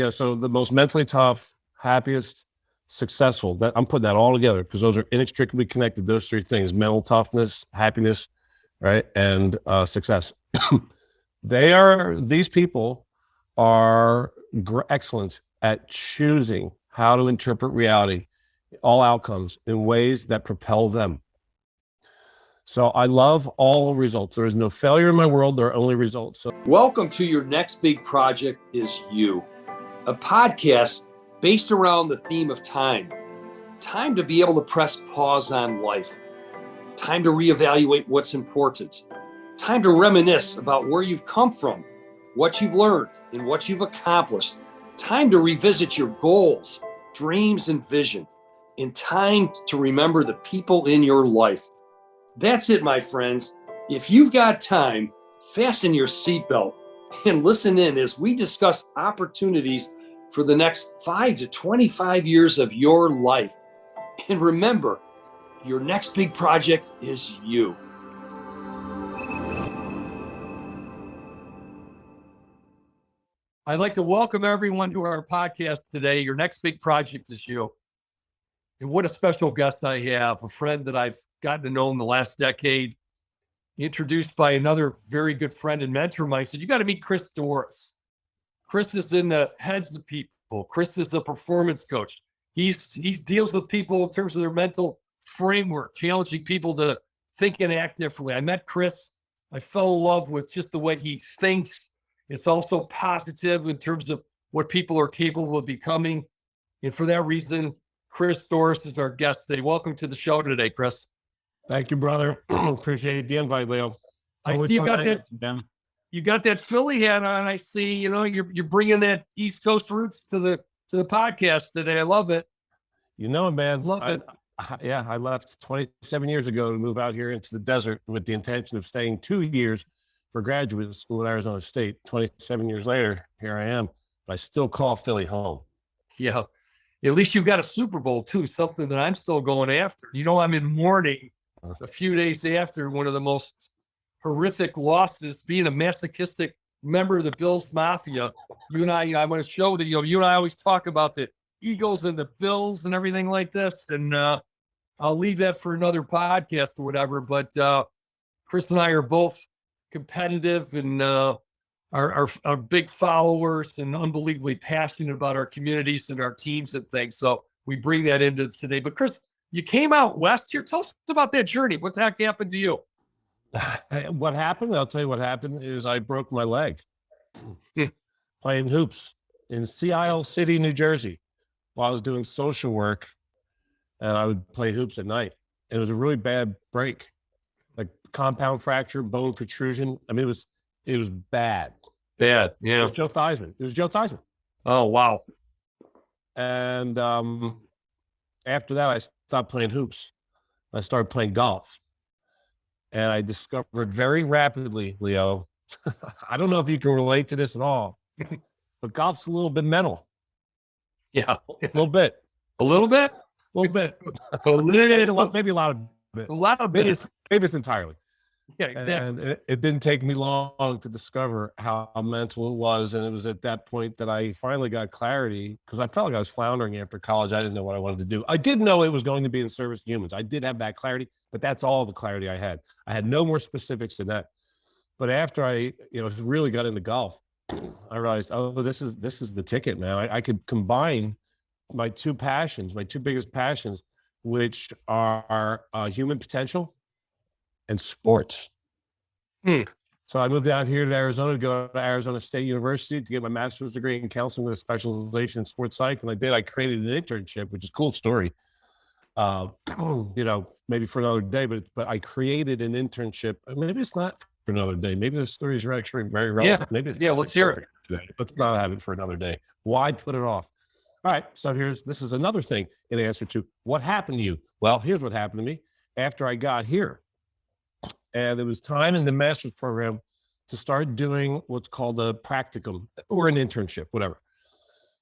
So the most mentally tough, happiest, successful, that I'm putting that all together because those are inextricably connected. Those three things: mental toughness, happiness, right? And success. These people are excellent at choosing how to interpret reality, all outcomes, in ways that propel them. So I love all results. There is no failure in my world. There are only results. So welcome to Your Next Big Project is You, a podcast based around the theme of time. Time to be able to press pause on life. Time to reevaluate what's important. Time to reminisce about where you've come from, what you've learned, and what you've accomplished. Time to revisit your goals, dreams, and vision. And time to remember the people in your life. That's it, my friends. If you've got time, fasten your seatbelt and listen in as we discuss opportunities for the next 5 to 25 years of your life. And remember, your next big project is you. I'd like to welcome everyone to our podcast today. Your next big project is you. And what a special guest I have, a friend that I've gotten to know in the last decade, introduced by another very good friend and mentor of mine. Said, you got to meet Chris Dorris. Chris is in the heads of people. Chris is a performance coach. He deals with people in terms of their mental framework, challenging people to think and act differently. I met Chris. I fell in love with just the way he thinks. It's also positive in terms of what people are capable of becoming. And for that reason, Chris Dorris is our guest today. Welcome to the show today, Chris. Thank you, brother. Appreciate the invite, Leo. I see you got that Philly hat on. I see, you're bringing that East Coast roots to the podcast today. I love it. You know it, man. Love it. I left 27 years ago to move out here into the desert with the intention of staying 2 years for graduate school at Arizona State. 27 years later, here I am. But I still call Philly home. Yeah. At least you've got a Super Bowl too, something that I'm still going after. I'm in mourning a few days after one of the most horrific losses, being a masochistic member of the Bills Mafia. You and I want to show that, you and I always talk about the Eagles and the Bills and everything like this. And I'll leave that for another podcast or whatever. But Chris and I are both competitive and are big followers and unbelievably passionate about our communities and our teams and things. So we bring that into today. But Chris, you came out west here. Tell us about that journey. What the heck happened to you? What happened? I'll tell you what happened is I broke my leg playing hoops in Sea Isle City, New Jersey, while I was doing social work, and I would play hoops at night. And it was a really bad break, like compound fracture, bone protrusion. I mean, it was bad. Bad, yeah. It was Joe Theismann. Oh, wow. And after that, I stopped playing hoops. I started playing golf. And I discovered very rapidly, Leo, I don't know if you can relate to this at all, but golf's a little bit mental. Yeah. A little bit. A little bit? A little bit. Maybe a lot of bit. A lot of bit. Maybe it's entirely. Yeah, exactly. And it didn't take me long to discover how mental it was. And it was at that point that I finally got clarity, because I felt like I was floundering after college. I didn't know what I wanted to do. I did know it was going to be in service to humans. I did have that clarity, but that's all the clarity I had. I had no more specifics than that. But after I, really got into golf, I realized, this is the ticket, man. I could combine my two biggest passions, which are human potential and sports. So I moved out here to Arizona to go to Arizona State University to get my master's degree in counseling with a specialization in sports psych. And I created an internship, which is a cool story. Maybe for another day, but I created an internship. Maybe it's not for another day. Maybe the stories are actually very relevant. Let's hear it today. Let's not have it for another day. Why put it off? All right. So this is another thing in answer to what happened to you. Well, here's what happened to me after I got here. And it was time in the master's program to start doing what's called a practicum or an internship, whatever.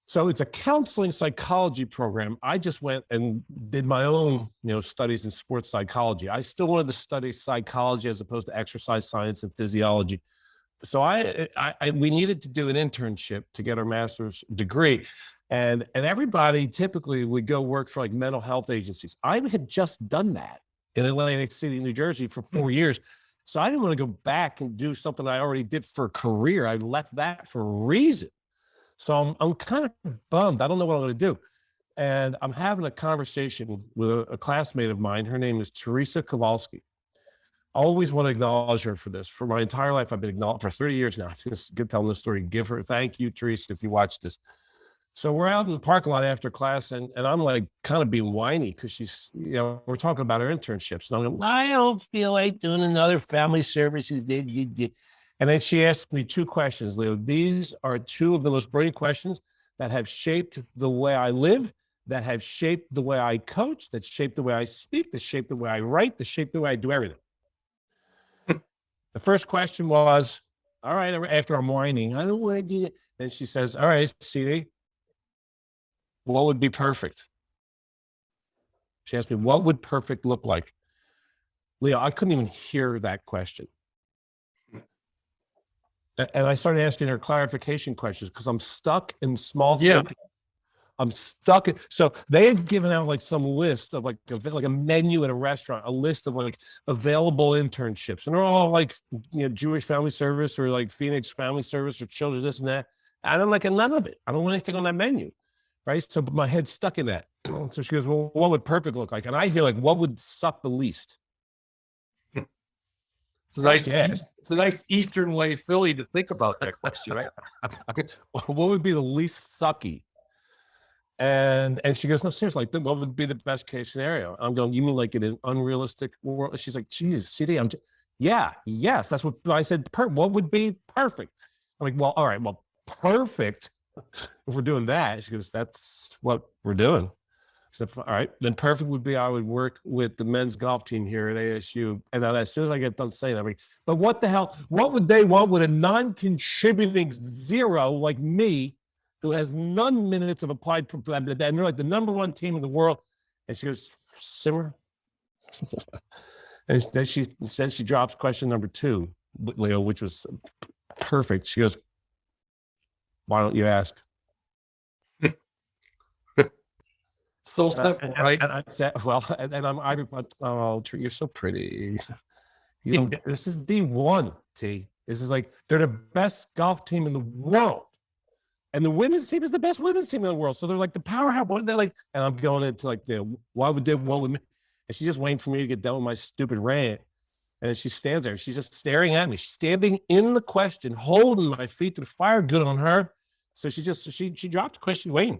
So it's a counseling psychology program. I just went and did my own, studies in sports psychology. I still wanted to study psychology as opposed to exercise science and physiology. we needed to do an internship to get our master's degree. And everybody typically would go work for like mental health agencies. I had just done that in Atlantic City, New Jersey for 4 years. So I didn't want to go back and do something I already did for a career. I left that for a reason. So I'm kind of bummed. I don't know what I'm going to do. And I'm having a conversation with a classmate of mine. Her name is Teresa Kowalski. I always want to acknowledge her for this. For my entire life, I've been acknowledged for 30 years now. Just telling this story. Give her thank you, Teresa, if you watch this. So we're out in the parking lot after class, and I'm like kind of being whiny because she's, we're talking about her internships. And I'm going, I don't feel like doing another family services. And then she asked me 2 questions, Leo. These are 2 of the most brilliant questions that have shaped the way I live, that have shaped the way I coach, that shaped the way I speak, that shaped the way I write, that shaped the way I do everything. The first question was, all right, after I'm whining, I don't want to do it. Then she says, all right, CD, what would be perfect? She asked me, what would perfect look like? Leo, I couldn't even hear that question. And I started asking her clarification questions because I'm stuck in small thinking. I'm stuck. So they had given out like some list of like a menu at a restaurant, a list of like available internships. And they're all like, Jewish Family Service or like Phoenix Family Service or Children's this and that. And I'm like, none of it. I don't want anything on that menu. Right. So my head's stuck in that. So she goes, well, what would perfect look like? And I hear like, what would suck the least? It's a nice, it's a nice Eastern way Philly to think about that question, right? What would be the least sucky? And she goes, no, seriously, like, what would be the best case scenario? I'm going, you mean like in an unrealistic world? She's like, geez, CD, yes, that's what I said. What would be perfect? I'm like, well, all right, well, perfect. If we're doing that, she goes, that's what we're doing. I said, all right, then perfect would be I would work with the men's golf team here at ASU. And then as soon as I get done saying everything, but what the hell, what would they want with a non-contributing zero like me, who has none minutes of applied, and they're like the #1 team in the world. And she goes, simmer. And then she says she drops question number 2, Leo, which was perfect. She goes, why don't you ask? So simple, right? And I said, well, and I'm, oh, you're so pretty. This is D1, T. This is like, they're the best golf team in the world. And the women's team is the best women's team in the world. So they're like the powerhouse. They're like, and I'm going into like why would they want with me? And she's just waiting for me to get done with my stupid rant. And then she stands there. She's just staring at me. She's standing in the question, holding my feet to the fire. Good on her. So she dropped the question, waiting.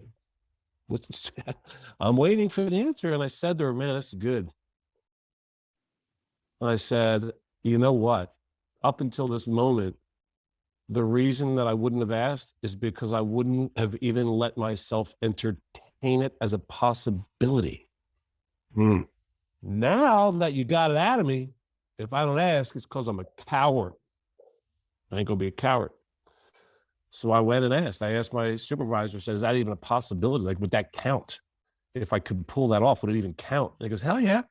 I'm waiting for the answer. And I said to her, man, that's good. And I said, you know what? Up until this moment, the reason that I wouldn't have asked is because I wouldn't have even let myself entertain it as a possibility. Now that you got it out of me, if I don't ask, it's because I'm a coward. I ain't gonna be a coward. So I went and asked. I asked my supervisor, said, is that even a possibility? Like, would that count? If I could pull that off, would it even count? And he goes, hell yeah.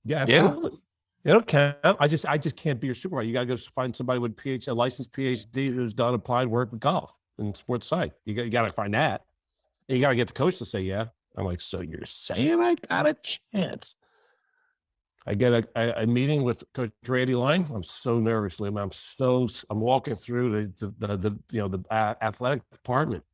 Yeah, absolutely. It'll count. I just can't be your supervisor. You got to go find somebody with a licensed PhD who's done applied work with golf and sports psych. You got to find that. And you got to get the coach to say, yeah. I'm like, so you're saying I got a chance? I get a meeting with Coach Randy Line. I'm so nervous, Liam. I'm walking through the athletic department.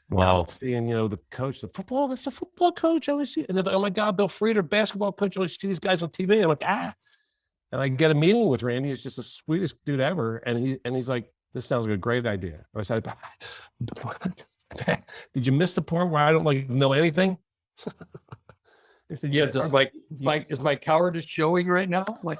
Wow. Seeing, the coach, that's the football coach. I always see, and then, oh my God, Bill Frieder, basketball coach. I always see these guys on TV. I'm like, And I get a meeting with Randy. He's just the sweetest dude ever. And he's like, this sounds like a great idea. I said, did you miss the part where I don't know anything? He said, yeah, is my cowardice showing right now? Like,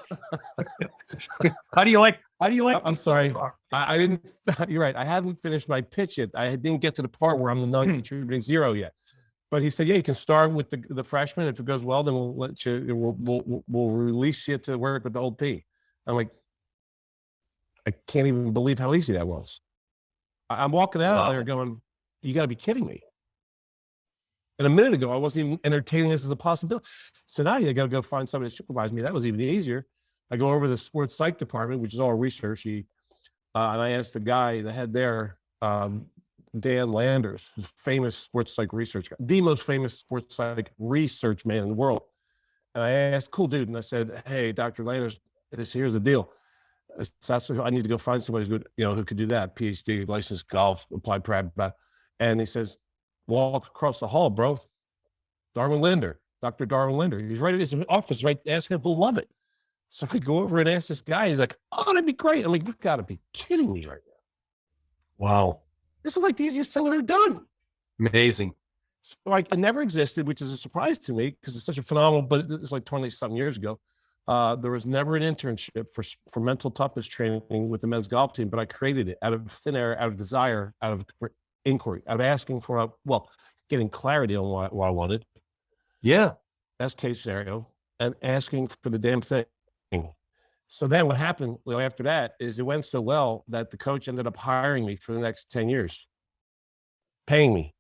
how do you like? I'm sorry. I didn't, you're right. I haven't finished my pitch yet. I didn't get to the part where I'm the non-contributing zero yet. But he said, yeah, you can start with the freshman. If it goes well, then we'll let you, we'll release you to work with the old team. I'm like, I can't even believe how easy that was. I'm walking out there going, you got to be kidding me. And a minute ago, I wasn't even entertaining this as a possibility. So now you got to go find somebody to supervise me. That was even easier. I go over to the sports psych department, which is all research. And I asked the guy, the head there, Dan Landers, famous sports psych research guy, the most famous sports psych research man in the world. And I asked, cool dude. And I said, hey, Dr. Landers, here's the deal. So I need to go find somebody who, who could do that. PhD, licensed golf, applied practice. And he says, walk across the hall, bro. Darwin Linder, Dr. Darwin Linder. He's right at his office, right? Ask him, he'll love it. So I go over and ask this guy. He's like, oh, that'd be great. I'm like, you've got to be kidding me right now. Wow. This is like the easiest thing I've ever done. Amazing. So like, it never existed, which is a surprise to me because it's such a phenomenal, but it's like 20-something years ago. There was never an internship for mental toughness training with the men's golf team, but I created it out of thin air, out of desire, out of inquiry, out of asking for, getting clarity on what I wanted. Yeah. Best case scenario, and asking for the damn thing. So then what happened after that is it went so well that the coach ended up hiring me for the next 10 years, paying me.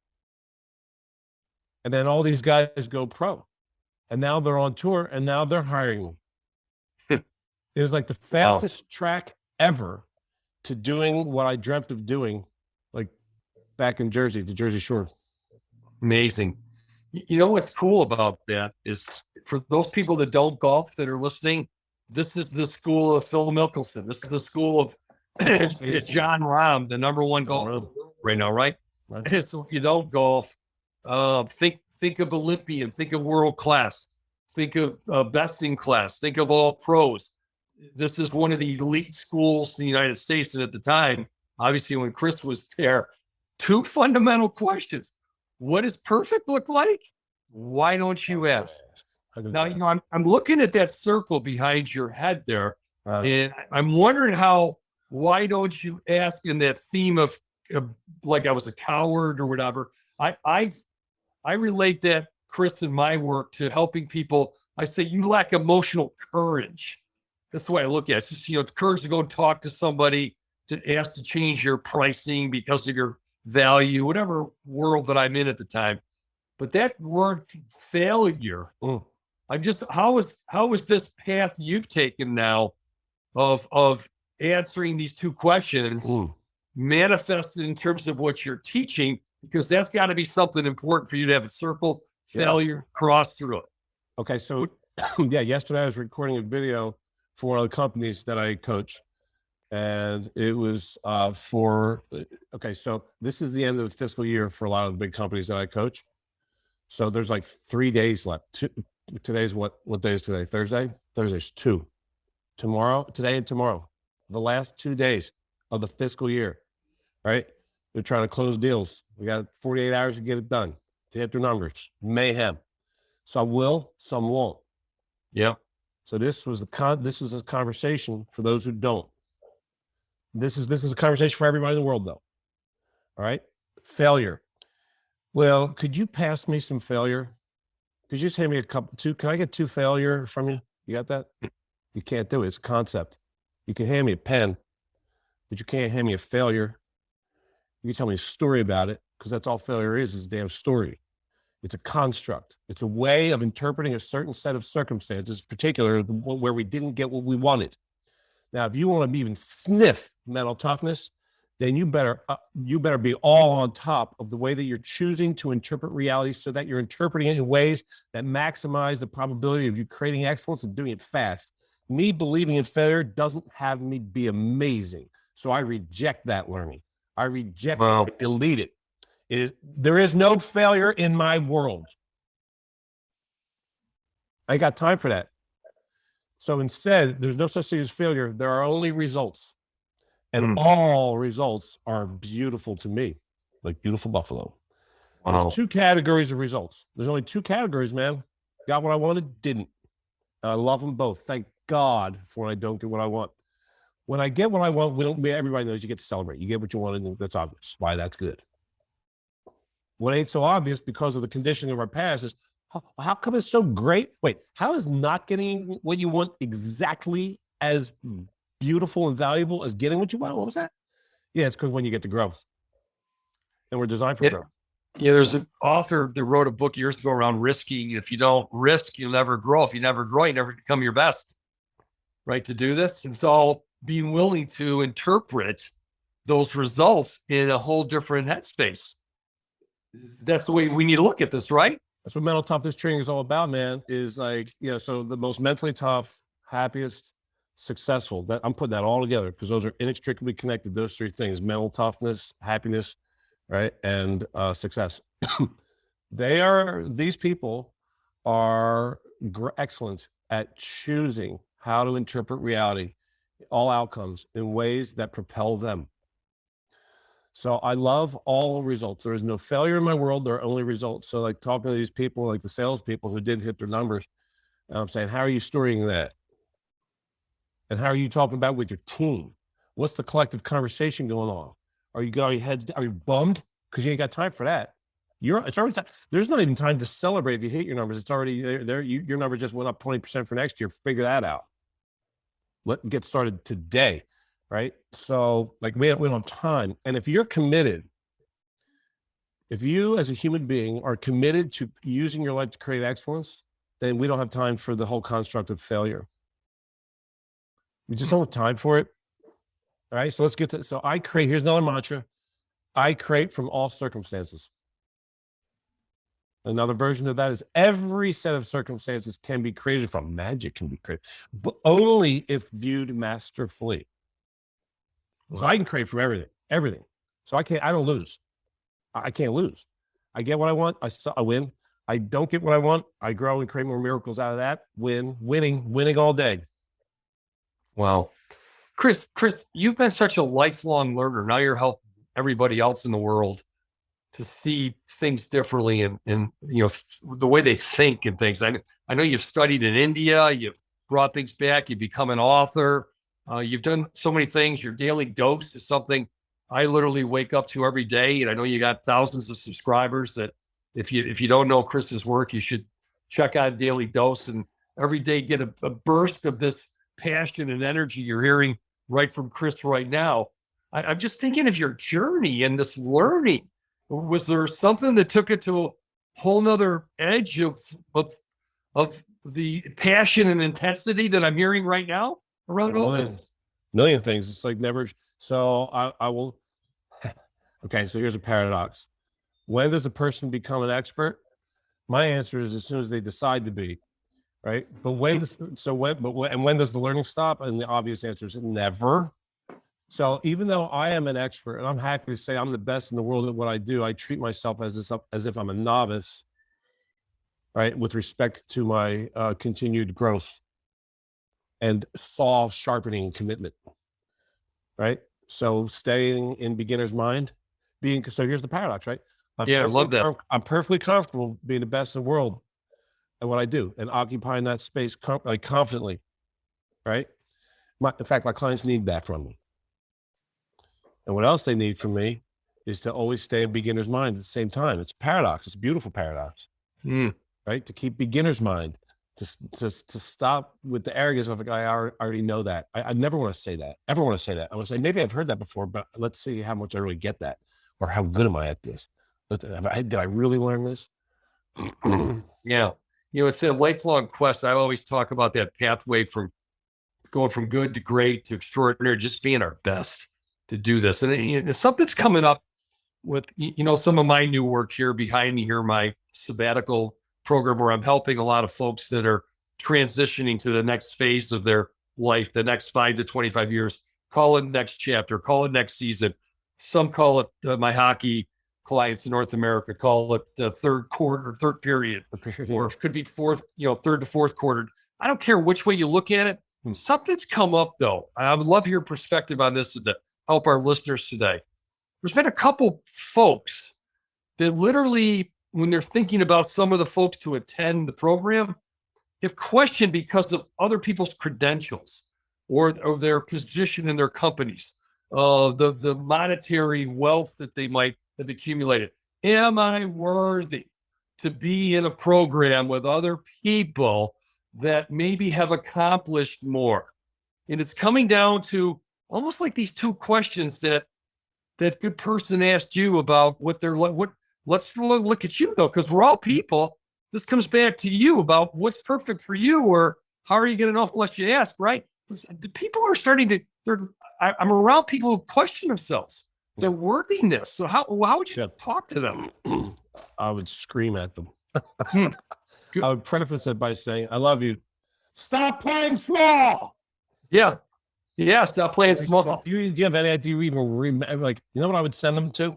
And then all these guys go pro. And now they're on tour and now they're hiring me. It was like the fastest track ever to doing what I dreamt of doing, like back in Jersey, the Jersey Shore. Amazing. You know what's cool about that is for those people that don't golf that are listening, this is the school of Phil Mickelson. This is the school of it's John Rahm, the #1 golfer right now, right? So if you don't golf, think of Olympian, think of world class, think of best in class, think of all pros. This is one of the elite schools in the United States. And at the time, obviously when Chris was there, 2 fundamental questions. What does perfect look like? Why don't you ask? Now, I'm looking at that circle behind your head there, and I'm wondering why don't you ask in that theme of like I was a coward or whatever. I relate that, Chris, in my work to helping people. I say you lack emotional courage. That's the way I look at it. It's just, it's courage to go and talk to somebody, to ask to change your pricing because of your value, whatever world that I'm in at the time. But that word failure, I'm just, how is this path you've taken now of answering these 2 questions manifested in terms of what you're teaching? Because that's got to be something important for you to have a circle, failure, cross through it. Okay. So yesterday I was recording a video for one of the companies that I coach. And it was so this is the end of the fiscal year for a lot of the big companies that I coach. So there's like 3 days left. Today's what day is today? Thursday? Thursday's 2. Today and tomorrow, the last 2 days of the fiscal year, right? They're trying to close deals. We got 48 hours to get it done, to hit their numbers. Mayhem. Some will, some won't. Yeah. So this was a conversation for those who don't. This is a conversation for everybody in the world, though. All right. Failure. Well, could you pass me some failure? Could you just hand me can I get 2 failure from you? You got that? You can't do it. It's a concept. You can hand me a pen, but you can't hand me a failure. You can tell me a story about it, because that's all failure is a damn story. It's a construct. It's a way of interpreting a certain set of circumstances, particularly where we didn't get what we wanted. Now, if you want to even sniff mental toughness, then you better be all on top of the way that you're choosing to interpret reality, so that you're interpreting it in ways that maximize the probability of you creating excellence and doing it fast. Me believing in failure doesn't have me be amazing. So I reject that learning. I reject it, delete it. There is no failure in my world. I ain't got time for that. So instead, there's no such thing as failure. There are only results. And all results are beautiful to me, like beautiful buffalo. Wow. There's 2 categories of results. There's only 2 categories, man. Got what I wanted, didn't. I love them both. Thank God for when I don't get what I want. When I get what I want, everybody knows you get to celebrate. You get what you wanted, and that's obvious. Why that's good. What ain't so obvious because of the conditioning of our past is, how come it's so great? Wait, how is not getting what you want exactly as beautiful and valuable as getting what you want? What was that? Yeah, it's because when you get to growth. And we're designed for growth. Yeah, there's an author that wrote a book years ago around risking. If you don't risk, you'll never grow. If you never grow, you never become your best. Right? To do this, it's all being willing to interpret those results in a whole different headspace. That's the way we need to look at this, right? That's what mental toughness training is all about, man. Is like, so the most mentally tough, happiest, successful, that I'm putting that all together because those are inextricably connected. Those three things: mental toughness, happiness, right? And success. These people are excellent at choosing how to interpret reality, all outcomes, in ways that propel them. So I love all results. There is no failure in my world. There are only results. So like talking to these people, like the salespeople who didn't hit their numbers, and I'm saying, how are you storing that? And how are you talking about with your team? What's the collective conversation going on? Are you going heads? Are you bummed? Because you ain't got time for that. It's already time. There's not even time to celebrate if you hit your numbers. It's already there. Your number just went up 20% for next year. Figure that out. Let's get started today. Right. So like we don't have time. And if you're committed, if you as a human being are committed to using your life to create excellence, then we don't have time for the whole construct of failure. We just don't have time for it. All right. So let's get to, so I create, here's another mantra. I create from all circumstances. Another version of that is every set of circumstances can be created from. Magic can be created, but only if viewed masterfully. So I can create from everything. So I don't lose. I can't lose. I get what I want. I win. I don't get what I want. I grow and create more miracles out of that. Winning all day. Wow. Chris, you've been such a lifelong learner. Now you're helping everybody else in the world to see things differently and the way they think and things. I know you've studied in India, you've brought things back, you've become an author. You've done so many things. Your daily dose is something I literally wake up to every day. And I know you got thousands of subscribers that if you don't know Chris's work, you should check out Daily Dose and every day get a burst of this passion and energy you're hearing right from Chris right now. I'm just thinking of your journey and this learning. Was there something that took it to a whole nother edge of the passion and intensity that I'm hearing right now around all this? Million things. It's like never. So I will. Okay. So here's a paradox. When does a person become an expert? My answer is as soon as they decide to be, right? But when does the learning stop? And the obvious answer is never. So even though I am an expert and I'm happy to say I'm the best in the world at what I do, I treat myself as if I'm a novice, right? With respect to my continued growth and saw sharpening commitment, right? So staying in beginner's mind, so here's the paradox, right? I love that. I'm perfectly comfortable being the best in the world at what I do and occupying that space confidently, right? In fact, my clients need that from me. And what else they need from me is to always stay in beginner's mind at the same time. It's a paradox. It's a beautiful paradox, right? To keep beginner's mind, to stop with the arrogance of like, I already know that. I never want to say that. Ever want to say that. I want to say, maybe I've heard that before, but let's see how much I really get that, or how good am I at this? Did I really learn this? Yeah. It's a lifelong quest. I always talk about that pathway from going from good to great to extraordinary, just being our best to do this. And something's coming up with, some of my new work here behind me here, my sabbatical program where I'm helping a lot of folks that are transitioning to the next phase of their life, the next 5 to 25 years, call it next chapter, call it next season. Some call it my hockey clients in North America call it the third period, or it could be third to fourth quarter. I don't care which way you look at it. Something's come up though. I would love your perspective on this to help our listeners today. There's been a couple folks that literally, when they're thinking about some of the folks to attend the program, have questioned because of other people's credentials or their position in their companies, the monetary wealth that they might have accumulated. Am I worthy to be in a program with other people that maybe have accomplished more? And it's coming down to almost like these two questions that good person asked you about what they're like. Let's look at you though, because we're all people. This comes back to you about what's perfect for you, or how are you going to know unless you ask, right? The people are starting to I'm around people who question themselves, their worthiness. So how would you talk to them? I would scream at them. Good. I would preface it by saying, I love you. Stop playing small. Yeah. Yeah. Stop playing small. Do you have any idea you even remember? Like, you know what I would send them to?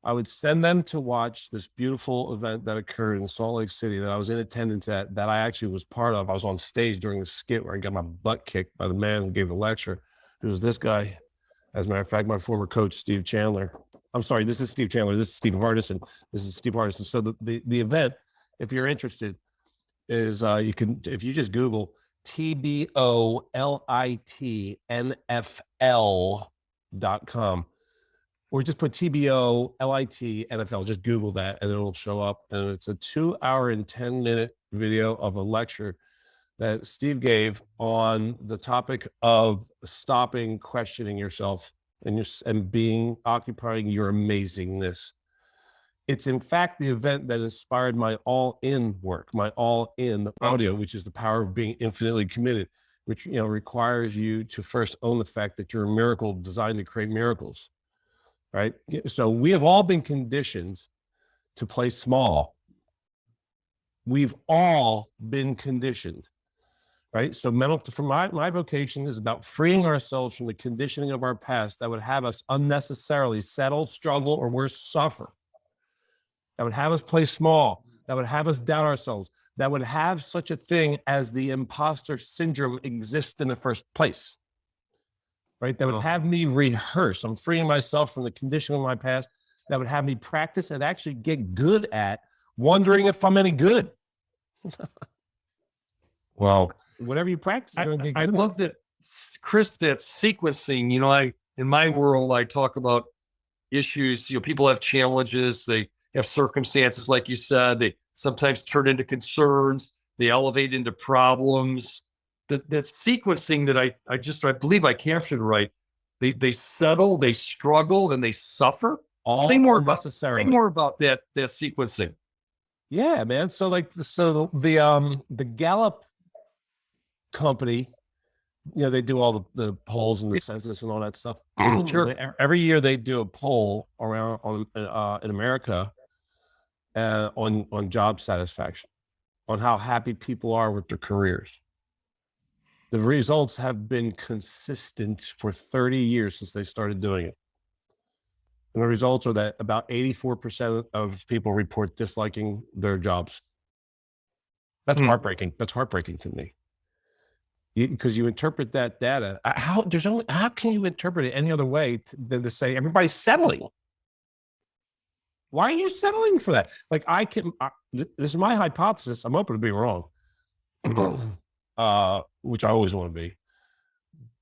I would send them to watch this beautiful event that occurred in Salt Lake City that I was in attendance at, that I actually was part of. I was on stage during the skit where I got my butt kicked by the man who gave the lecture. It was this guy. As a matter of fact, my former coach, Steve Chandler. I'm sorry, this is Steve Chandler. This is Steve Hardison. This is Steve Hardison. So the event, if you're interested, is you can, if you just Google TBOLIT NFL.com, or just put TBOLIT NFL, just Google that and it'll show up. And it's a 2 hour and 10-minute video of a lecture that Steve gave on the topic of stopping questioning yourself and occupying your amazingness. It's in fact the event that inspired my all-in work, my all-in audio, which is the power of being infinitely committed, which requires you to first own the fact that you're a miracle designed to create miracles, right? So we have all been conditioned to play small. We've all been conditioned, right? So my vocation is about freeing ourselves from the conditioning of our past that would have us unnecessarily settle, struggle, or worse, suffer. That would have us play small, that would have us doubt ourselves, that would have such a thing as the imposter syndrome exist in the first place, right? That would have me rehearse. I'm freeing myself from the conditioning of my past. That would have me practice and actually get good at wondering if I'm any good. Well, whatever you practice, I love that, Chris, that sequencing. In my world, I talk about issues. People have challenges. They have circumstances, like you said, they sometimes turn into concerns, they elevate into problems. That sequencing that I believe I captured right. They settle, they struggle, and they suffer. Say more about that sequencing. Yeah, man. So the Gallup company, they do all the polls and the census and all that stuff. Sure. Every year they do a poll around in America on job satisfaction, on how happy people are with their careers. The results have been consistent for 30 years since they started doing it. And the results are that about 84% of people report disliking their jobs. That's heartbreaking. That's heartbreaking to me. Because you interpret that data. How can you interpret it any other way than to say everybody's settling? Why are you settling for that? This is my hypothesis. I'm open to being wrong, which I always want to be.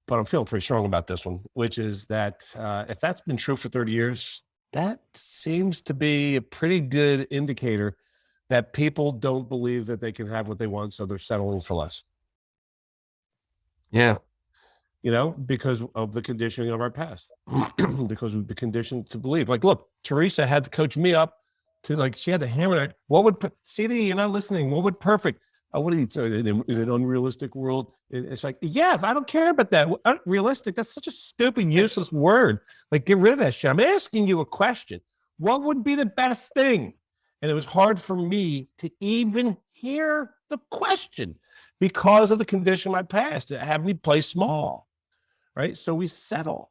But I'm feeling pretty strong about this one, which is that if that's been true for 30 years, that seems to be a pretty good indicator that people don't believe that they can have what they want, so they're settling for less. Yeah. Because of the conditioning of our past, because we've been conditioned to believe. Look, Teresa had to coach me up to she had to hammer it. What would CD? You're not listening. What would perfect? What do you say in an unrealistic world? It's yeah, I don't care about that. Unrealistic. That's such a stupid, useless word. Get rid of that shit. I'm asking you a question. What would be the best thing? And it was hard for me to even hear the question because of the condition of my past to have me play small, right? So we settle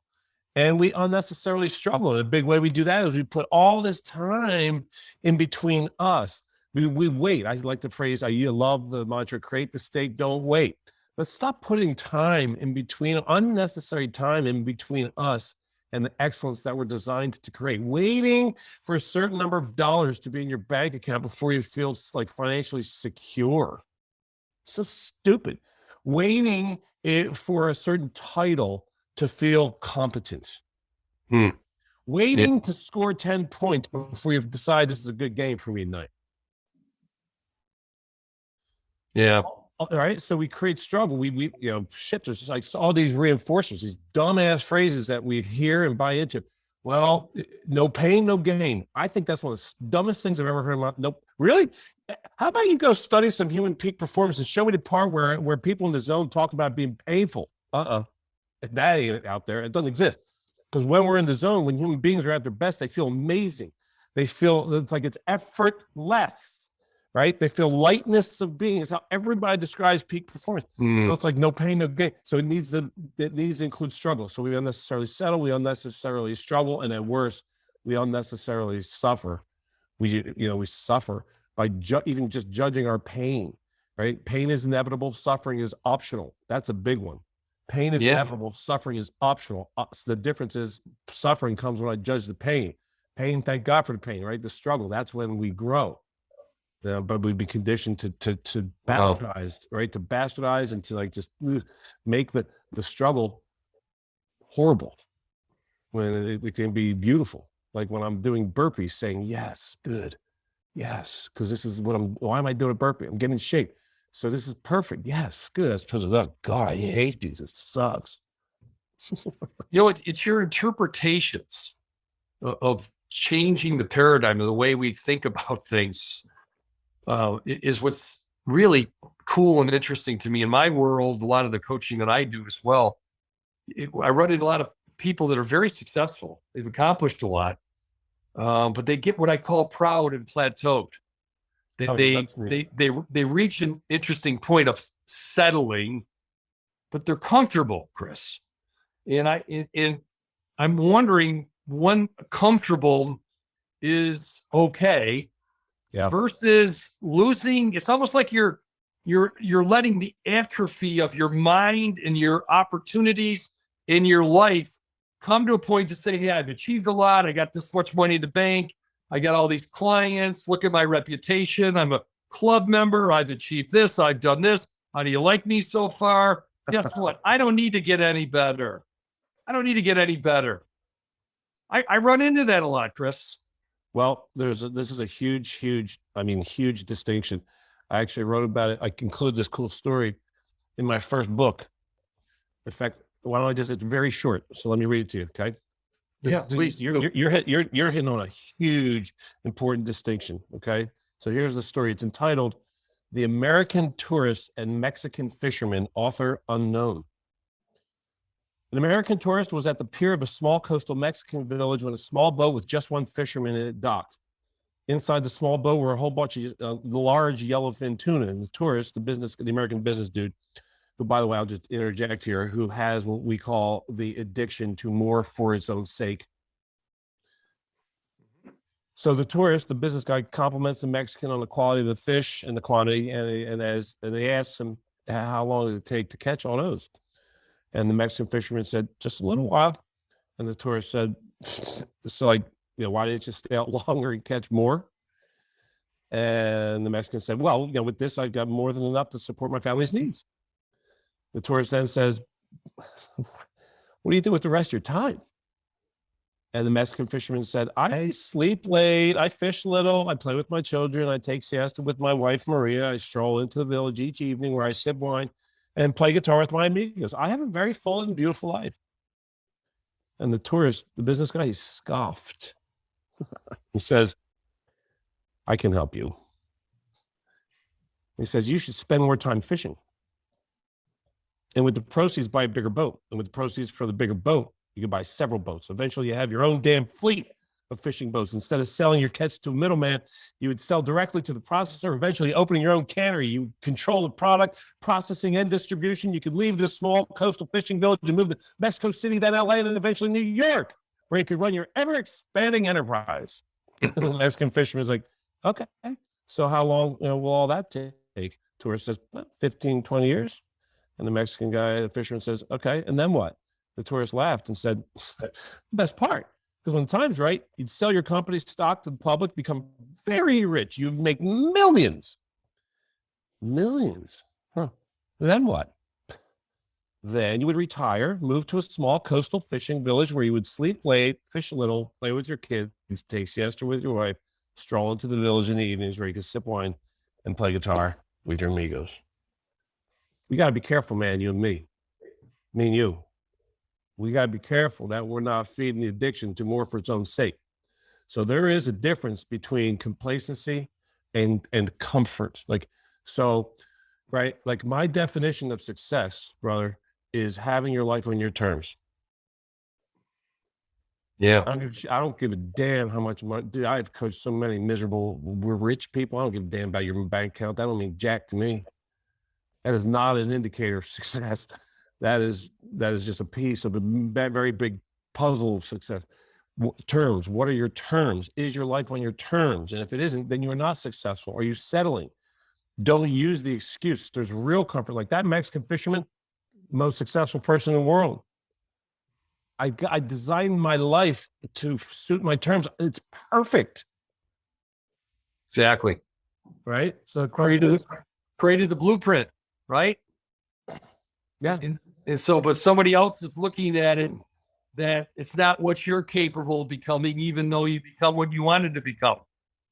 and we unnecessarily struggle. And a big way we do that is we put all this time in between us. We wait. I like the phrase, I love the mantra, create the state, don't wait. Let's stop putting time in between, unnecessary time in between us and the excellence that we're designed to create. Waiting for a certain number of dollars to be in your bank account before you feel financially secure. So stupid. Waiting for a certain title to feel competent. Waiting to score 10 points before you decide this is a good game for me tonight. Yeah. All right. So we create struggle. There's all these reinforcers, these dumbass phrases that we hear and buy into. Well, no pain, no gain. I think that's one of the dumbest things I've ever heard. Nope. Really? How about you go study some human peak performance and show me the part where people in the zone talk about being painful? That ain't out there. It doesn't exist. Because when we're in the zone, when human beings are at their best, they feel amazing. They feel it's like it's effortless, right? They feel lightness of being. It's how everybody describes peak performance. So it's like no pain, no gain. So it needs to include struggle. So we unnecessarily settle, we unnecessarily struggle, and at worst, we unnecessarily suffer. We suffer by even just judging our pain, right? Pain is inevitable. Suffering is optional. That's a big one. Pain is inevitable. Suffering is optional. So the difference is suffering comes when I judge the pain. Pain, thank God for the pain, right? The struggle, that's when we grow. But we'd be conditioned to bastardize, right? To bastardize and to like just make the struggle horrible when it can be beautiful. Like when I'm doing burpees, saying, yes, good. Yes, because this is why am I doing a burpee? I'm getting in shape. So this is perfect. Yes, good. As opposed to, oh God, I hate these. It sucks. It's your interpretations of changing the paradigm of the way we think about things is what's really cool and interesting to me. In my world, a lot of the coaching that I do as well, I run into a lot of people that are very successful. They've accomplished a lot, but they get what I call proud and plateaued. They reach an interesting point of settling, but they're comfortable, Chris. And I'm wondering when comfortable is okay versus losing. It's almost like you're letting the atrophy of your mind and your opportunities in your life come to a point to say, yeah, I've achieved a lot. I got this much money in the bank. I got all these clients. Look at my reputation. I'm a club member. I've achieved this. I've done this. How do you like me so far? Guess what? I don't need to get any better. I run into that a lot, Chris. Well, this is a huge distinction. I actually wrote about it. I include this cool story in my first book. In fact, why don't I it's very short. So let me read it to you. Okay. Yeah, please. You're hitting on a huge, important distinction. Okay. So here's the story. It's entitled "The American Tourist and Mexican Fisherman, Author Unknown." An American tourist was at the pier of a small coastal Mexican village when a small boat with just one fisherman in it docked. Inside the small boat were a whole bunch of large yellowfin tuna. And the tourist, the American business dude, who, by the way, I'll just interject here, who has what we call the addiction to more for its own sake. So the tourist, the business guy, compliments the Mexican on the quality of the fish and the quantity, and they asks him how long did it take to catch all those. And the Mexican fisherman said, just a little while. And the tourist said, so why didn't you stay out longer and catch more? And the Mexican said, well, with this, I've got more than enough to support my family's needs. The tourist then says, what do you do with the rest of your time? And the Mexican fisherman said, I sleep late, I fish little, I play with my children, I take siesta with my wife, Maria, I stroll into the village each evening where I sip wine and play guitar with my amigos. I have a very full and beautiful life. And the tourist, the business guy, he scoffed. He says, I can help you. He says, you should spend more time fishing. And with the proceeds, buy a bigger boat. And with the proceeds for the bigger boat, you can buy several boats. Eventually, you have your own damn fleet of fishing boats. Instead of selling your catch to a middleman, you would sell directly to the processor, eventually opening your own cannery. You control the product, processing, and distribution. You could leave this small coastal fishing village and move to Mexico City, then LA, and eventually New York, where you could run your ever-expanding enterprise. The Mexican fisherman is like, okay, so how long will all that take? Tourist says, 15, 20 years. And the Mexican guy, the fisherman says, okay, and then what? The tourist laughed and said, the best part, because when the time's right, you'd sell your company's stock to the public, become very rich. You'd make millions. Millions. Huh. Then what? Then you would retire, move to a small coastal fishing village where you would sleep late, fish a little, play with your kids, take siesta with your wife, stroll into the village in the evenings where you could sip wine and play guitar with your amigos. We got to be careful, man, you and me and you. We got to be careful that we're not feeding the addiction to more for its own sake. So there is a difference between complacency and comfort. Like my definition of success, brother, is having your life on your terms. Yeah. I don't give a damn how much money. Dude, I've coached so many miserable, rich people. I don't give a damn about your bank account. That don't mean jack to me. That is not an indicator of success. That is just a piece of a very big puzzle of success. Terms. What are your terms? Is your life on your terms? And if it isn't, then you're not successful. Are you settling? Don't use the excuse. There's real comfort. Like that Mexican fisherman, most successful person in the world. I designed my life to suit my terms. It's perfect. Exactly. Right? So created the blueprint, right? Yeah. And so, but somebody else is looking at it that it's not what you're capable of becoming, even though you become what you wanted to become.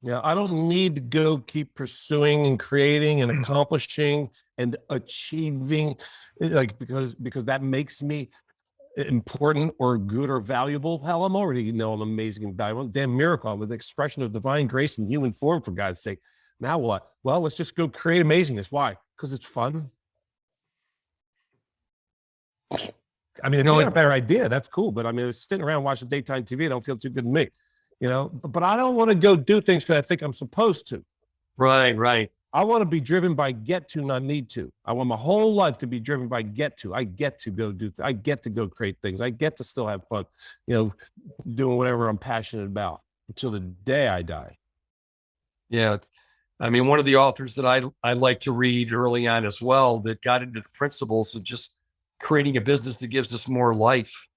Yeah, I don't need to go keep pursuing and creating and accomplishing and achieving, like because that makes me important or good or valuable. Hell, I'm already I'm amazing and valuable. Damn miracle with the expression of divine grace in human form, for God's sake. Now what? Well, let's just go create amazingness. Why? Because it's fun. I mean, if you got a better idea, that's cool. But I mean, sitting around watching daytime TV, I don't feel too good to me, but I don't want to go do things because I think I'm supposed to. Right. I want to be driven by get to, not need to. I want my whole life to be driven by get to. I get to go I get to go create things. I get to still have fun, doing whatever I'm passionate about until the day I die. Yeah. One of the authors that I like to read early on as well, that got into the principles of just creating a business that gives us more life.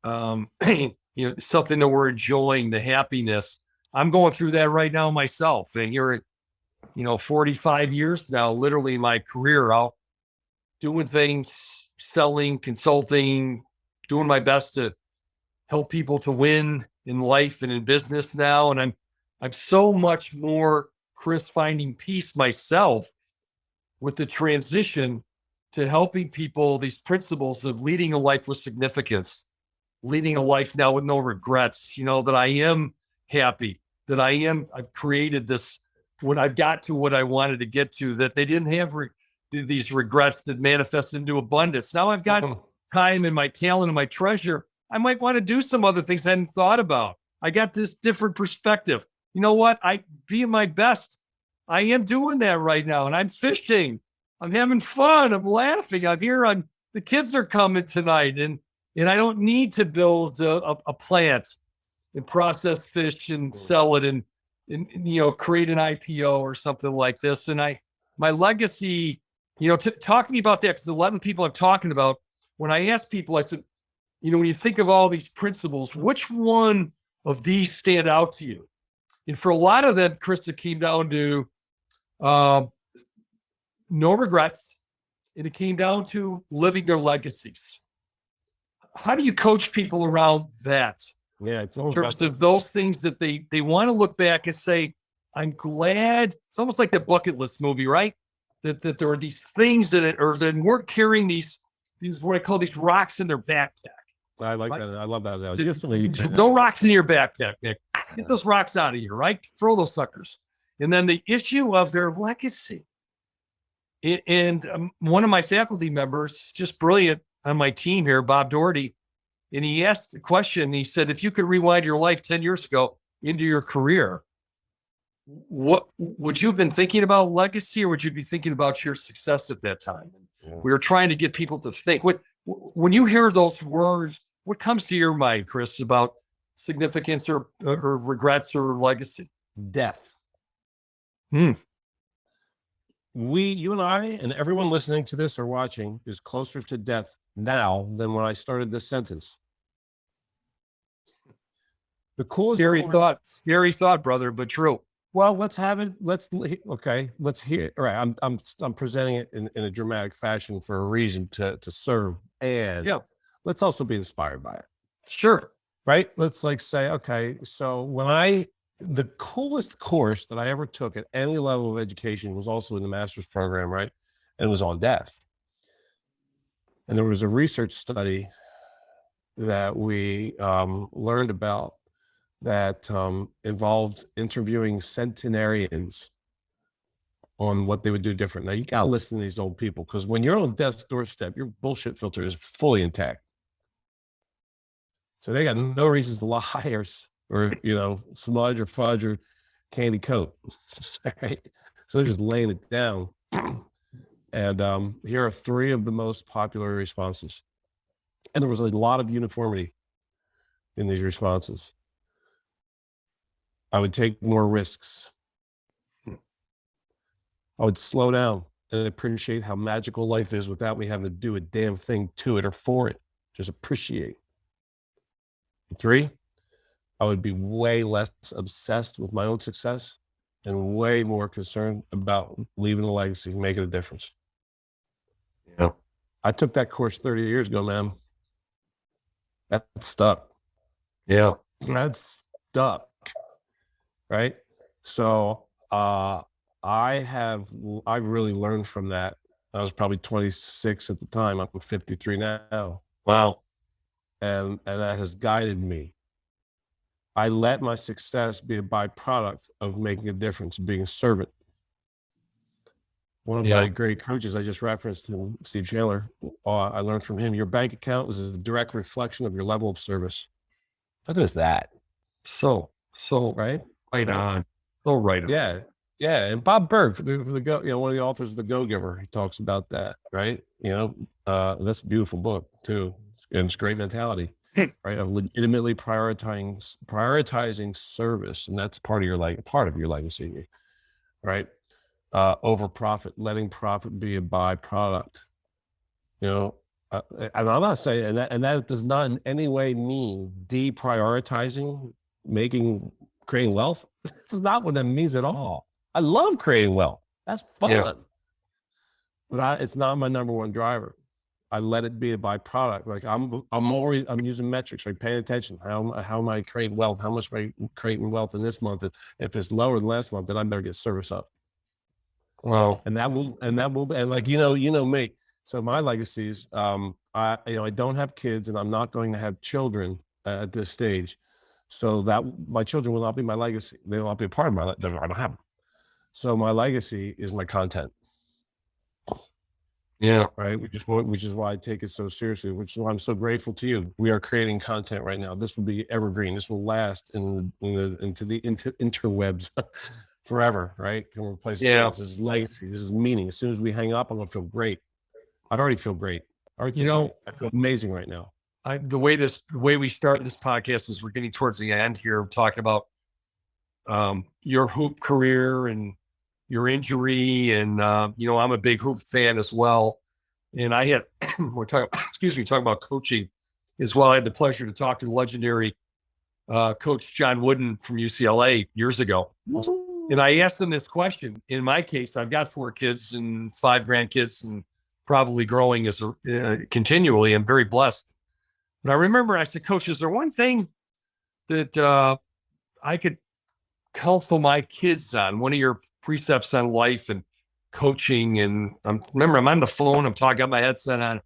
Something that we're enjoying, the happiness. I'm going through that right now myself. And here, 45 years now, literally my career, I'll doing things, selling, consulting, doing my best to help people to win in life and in business now. And I'm so much more, Chris, finding peace myself with the transition to helping people, these principles of leading a life with significance, leading a life now with no regrets, that I am happy, that I've created this, when I've got to what I wanted to get to, that they didn't have these regrets that manifested into abundance. Now I've got time and my talent and my treasure. I might want to do some other things I hadn't thought about. I got this different perspective. You know what? I be my best. I am doing that right now. And I'm fishing. I'm having fun. I'm laughing. I'm here. The kids are coming tonight. And I don't need to build a plant and process fish and sell it and create an IPO or something like this. And my legacy, talking about that, because a lot of the people I'm talking about, when I ask people, I said, when you think of all these principles, which one of these stand out to you? And for a lot of them, Chris, it came down to no regrets, and it came down to living their legacies. How do you coach people around that? Yeah, it's in terms of those things that they want to look back and say, I'm glad. It's almost like the bucket list movie, right? That there are these things that weren't carrying these what I call these rocks in their backpack. I like that. I love that. No rocks in your backpack, Nick. Get those rocks out of here, right? Throw those suckers. And then the issue of their legacy. And one of my faculty members, just brilliant on my team here, Bob Doherty, and he asked the question, he said, if you could rewind your life 10 years ago into your career, what would you have been thinking about legacy, or would you be thinking about your success at that time? Yeah. We were trying to get people to think. When you hear those words, what comes to your mind, Chris, about significance or regrets or legacy? Death. You and I and everyone listening to this or watching is closer to death now than when I started this sentence. The coolest scary thought, brother, but true. Well, let's have it. Let's hear it. All right. I'm presenting it in a dramatic fashion for a reason to serve. And let's also be inspired by it. Sure. Right. Let's say, okay, so the coolest course that I ever took at any level of education was also in the master's program, right? And it was on death. And there was a research study that we learned about that involved interviewing centenarians on what they would do different. Now you got to listen to these old people, because when you're on death's doorstep, your bullshit filter is fully intact. So they got no reasons to lie or smudge or fudge or candy coat. Right? So they're just laying it down. And here are 3 of the most popular responses. And there was a lot of uniformity in these responses. I would take more risks. I would slow down and appreciate how magical life is without me having to do a damn thing to it or for it. Just appreciate. 3, I would be way less obsessed with my own success and way more concerned about leaving a legacy, making a difference. Yeah. I took that course 30 years ago, man. That stuck. Yeah. That's stuck. Right? So I really learned from that. I was probably 26 at the time. I'm 53 now. Wow. And that has guided me. I let my success be a byproduct of making a difference, being a servant. One of my great coaches I just referenced, him, Steve Chandler, I learned from him, your bank account is a direct reflection of your level of service. Look at that. So right? Right on. So right on. Yeah. Yeah. And Bob Berg, one of the authors of The Go-Giver, he talks about that, right? That's a beautiful book too. And it's great mentality, right? Of legitimately prioritizing service. And that's part of your legacy, right? Over profit, letting profit be a byproduct, and I'm not saying, and that does not in any way mean deprioritizing, creating wealth. That's not what that means at all. I love creating wealth. That's fun. But it's not my number one driver. I let it be a byproduct. Like I'm using metrics, like paying attention. How am I creating wealth? How much am I creating wealth in this month? If it's lower than last month, then I better get service up. Wow. And that will, and like, me. So my legacies, I don't have kids and I'm not going to have children at this stage. So that my children will not be my legacy. They will not be a part of my life. I don't have them. So my legacy is my content. Yeah. Right. Which is why I take it so seriously, which is why I'm so grateful to you. We are creating content right now. This will be evergreen. This will last into the interwebs forever. Right. Can replace This is legacy. This is meaning. As soon as we hang up, I'm going to feel great. I already feel great. I feel amazing right now. The way we start this podcast is we're getting towards the end here. We're talking about your hoop career and your injury. And, I'm a big hoop fan as well. And we're talking about coaching as well. I had the pleasure to talk to the legendary coach John Wooden from UCLA years ago. And I asked him this question. In my case, I've got 4 kids and 5 grandkids and probably growing continually. I'm very blessed. But I remember I said, Coach, is there one thing that I could counsel my kids on, one of your precepts on life and coaching? And I'm on the phone, I'm talking, got my headset on,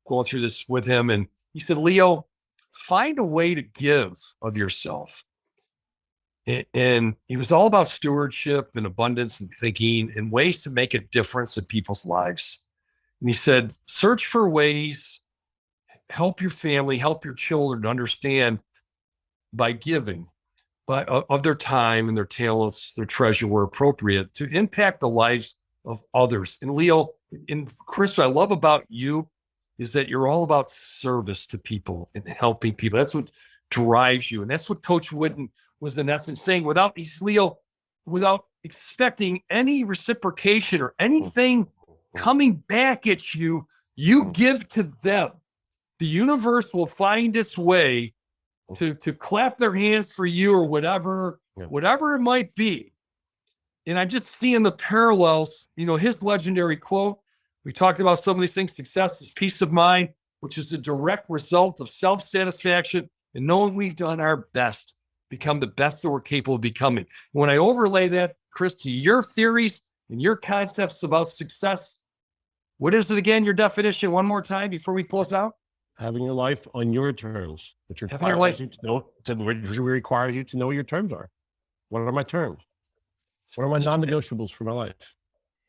going through this with him. And he said, Leo, find a way to give of yourself. And he was all about stewardship and abundance and thinking and ways to make a difference in people's lives. And he said, search for ways, help your family, help your children to understand by giving of their time and their talents, their treasure where appropriate to impact the lives of others. And Leo and Chris, what I love about you is that you're all about service to people and helping people. That's what drives you. And that's what Coach Wooden was in essence saying, without expecting any reciprocation or anything coming back at you, you give to them. The universe will find its way to clap their hands for you or whatever it might be. And I'm just seeing the parallels, his legendary quote. We talked about some of these things. Success is peace of mind, which is the direct result of self-satisfaction and knowing we've done our best, become the best that we're capable of becoming. When I overlay that, Chris, to your theories and your concepts about success, what is it again, your definition, one more time before we close out? Having your life on your terms, which requires you to know what your terms are. What are my terms? What are my non-negotiables for my life?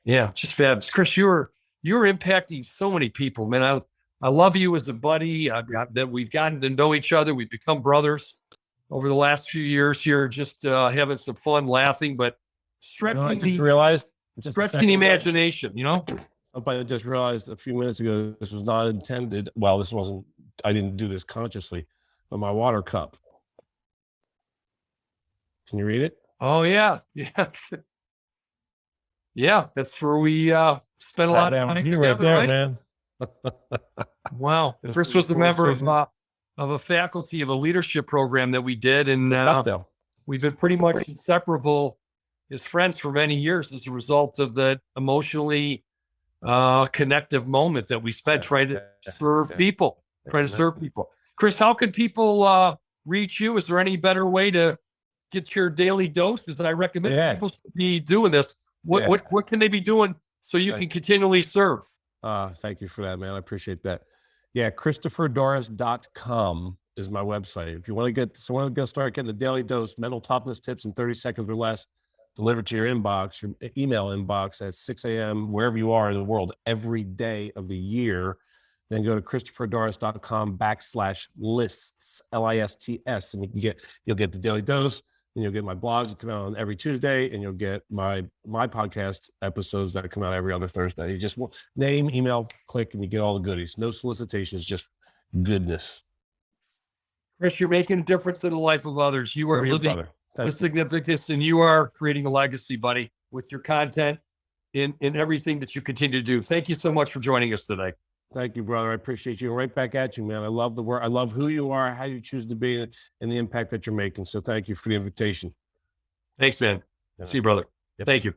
Yeah, just fabulous. Chris, you're impacting so many people, man. I love you as a buddy. That we've gotten to know each other. We've become brothers over the last few years here, just having some fun, laughing, but stretching I just realized, stretching the imagination, I just realized a few minutes ago, this was not intended. Well, this wasn't, I didn't do this consciously, but my water cup. Can you read it? Oh yeah. Yes. Yeah. That's where we spent a lot of time together, right there, right? man. Wow. Chris was a member of a faculty of a leadership program that we did. And we've been pretty much inseparable as friends for many years as a result of that emotionally connective moment that we spent trying to serve people, Chris, how can people reach you? Is there any better way to get your daily dose? As I recommend people should be doing this. What can they be doing so you can continually serve? Thank you for that, man. I appreciate that. Yeah, ChristopherDorris.com is my website. If you want to start getting the daily dose, mental toughness tips in 30 seconds or less, delivered to your inbox, your email inbox at 6 a.m., wherever you are in the world, every day of the year, then go to ChristopherDorris.com/lists, LISTS, and you'll get the daily dose, and you'll get my blogs that come out on every Tuesday, and you'll get my podcast episodes that come out every other Thursday. You just name, email, click, and you get all the goodies. No solicitations, just goodness. Chris, you're making a difference in the life of others. You are living with significance, and you are creating a legacy, buddy, with your content in everything that you continue to do. Thank you so much for joining us today. Thank you, brother. I appreciate you. Right back at you, man. I love the work. I love who you are, how you choose to be, and the impact that you're making. So thank you for the invitation. Thanks, man. See you, brother. Yep. Thank you.